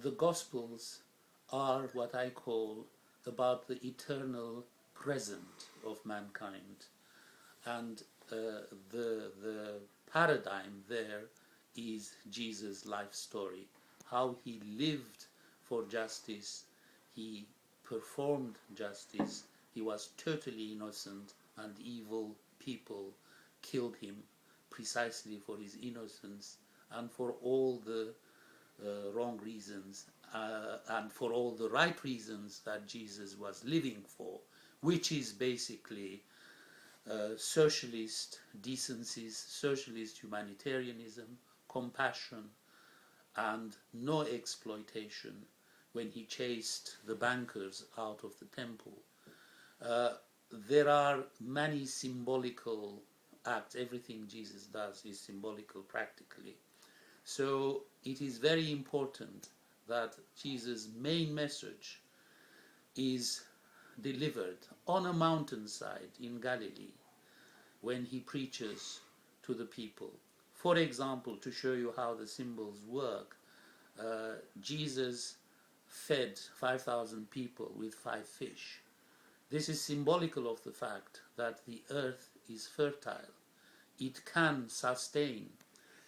the Gospels are what I call about the eternal present of mankind. And the paradigm there is Jesus' life story, how he lived for justice, he performed justice, he was totally innocent, and evil people killed him precisely for his innocence and for all the wrong reasons and for all the right reasons that Jesus was living for, which is basically socialist decencies, socialist humanitarianism, compassion, and no exploitation when he chased the bankers out of the temple. There are many symbolical acts. Everything Jesus does is symbolical practically. So it is very important that Jesus' main message is delivered on a mountainside in Galilee when he preaches to the people. For example, to show you how the symbols work, Jesus fed 5,000 people with 5 fish. This is symbolical of the fact that the earth is fertile. It can sustain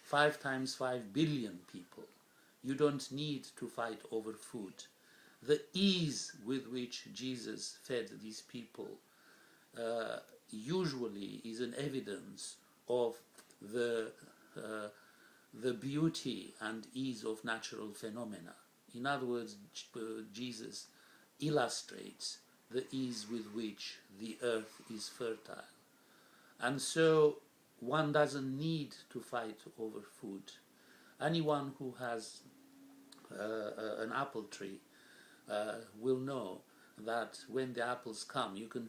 5 times 5 billion people. You don't need to fight over food. The ease with which Jesus fed these people usually is an evidence of the beauty and ease of natural phenomena. In other words, Jesus illustrates the ease with which the earth is fertile. And so one doesn't need to fight over food. Anyone who has an apple tree will know that when the apples come, you can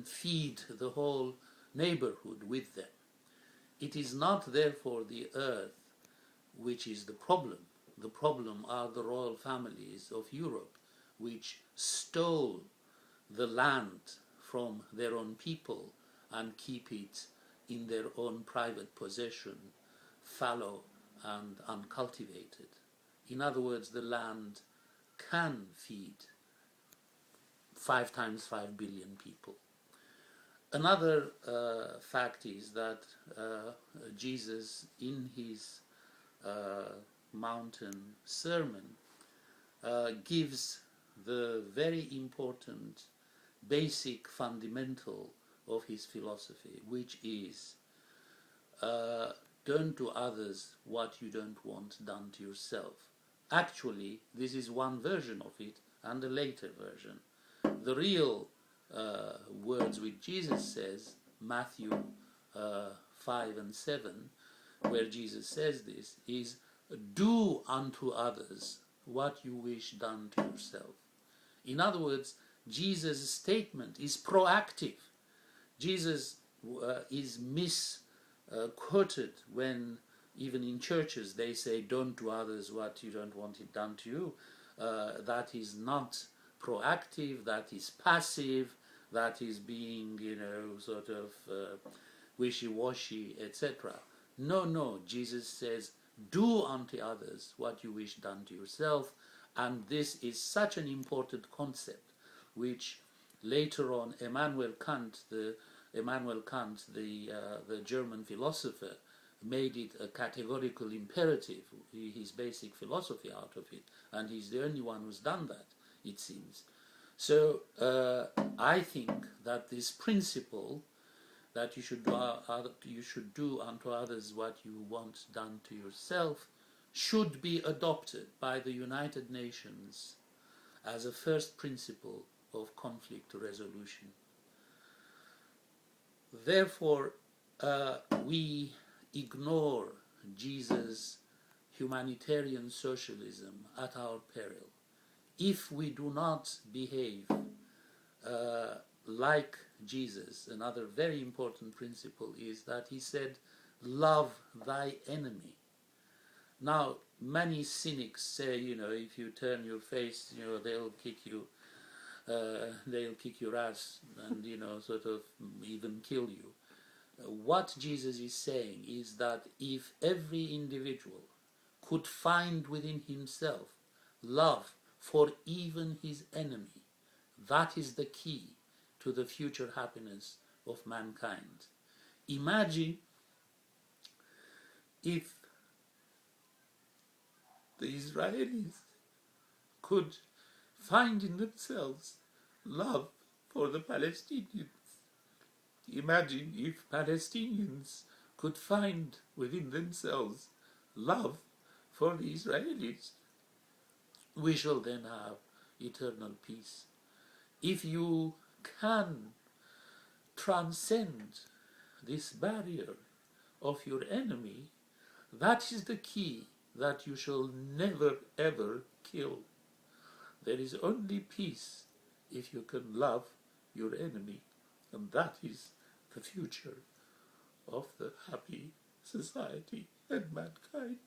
feed the whole neighborhood with them. It is not therefore the earth which is the problem. The problem are the royal families of Europe, which stole the land from their own people and keep it in their own private possession, fallow and uncultivated. In other words, the land can feed 5 times 5 billion people. Another fact is that Jesus, in his mountain sermon, gives the very important basic fundamental of his philosophy, which is don't do others what you don't want done to yourself. Actually, this is one version of it and a later version. The real words which Jesus says, Matthew 5 and 7, where Jesus says this, is do unto others what you wish done to yourself. In other words, Jesus' statement is proactive. Jesus is misquoted when even in churches they say don't do others what you don't want it done to you. That is not proactive, that is passive, that is being, sort of wishy-washy, etc. No, Jesus says, do unto others what you wish done to yourself, and this is such an important concept, which later on Immanuel Kant, the German philosopher, made it a categorical imperative, his basic philosophy out of it, and he's the only one who's done that, it seems. So I think that this principle that you should do unto others what you want done to yourself should be adopted by the United Nations as a first principle of conflict resolution. Therefore, we ignore Jesus' humanitarian socialism at our peril. If we do not behave like Jesus, another very important principle is that he said, love thy enemy. Now, many cynics say, if you turn your face, they'll kick your ass and, sort of even kill you. What Jesus is saying is that if every individual could find within himself love for even his enemy. That is the key to the future happiness of mankind. Imagine if the Israelis could find in themselves love for the Palestinians. Imagine if Palestinians could find within themselves love for the Israelis. We shall then have eternal peace. If you can transcend this barrier of your enemy, that is the key that you shall never ever kill. There is only peace if you can love your enemy, and that is the future of the happy society and mankind.